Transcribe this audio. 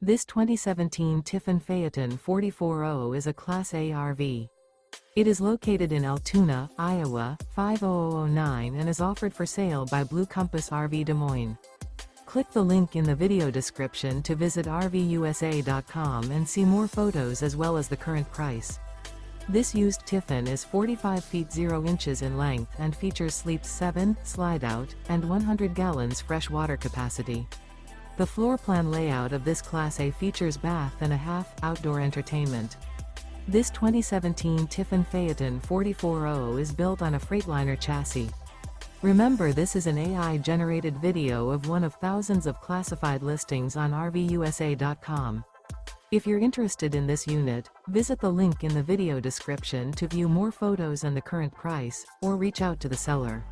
This 2017 Tiffin Phaeton 4400 is a Class A RV. It is located in Altoona, Iowa, 50009 and is offered for sale by Blue Compass RV Des Moines. Click the link in the video description to visit RVUSA.com and see more photos as well as the current price. This used Tiffin is 45 feet 0 inches in length and features sleeps 7, slide-out, and 100 gallons fresh water capacity. The floor plan layout of this Class A features bath and a half, outdoor entertainment. This 2017 Tiffin Phaeton 4400 is built on a Freightliner chassis. Remember, this is an AI-generated video of one of thousands of classified listings on RVUSA.com. If you're interested in this unit, visit the link in the video description to view more photos and the current price, or reach out to the seller.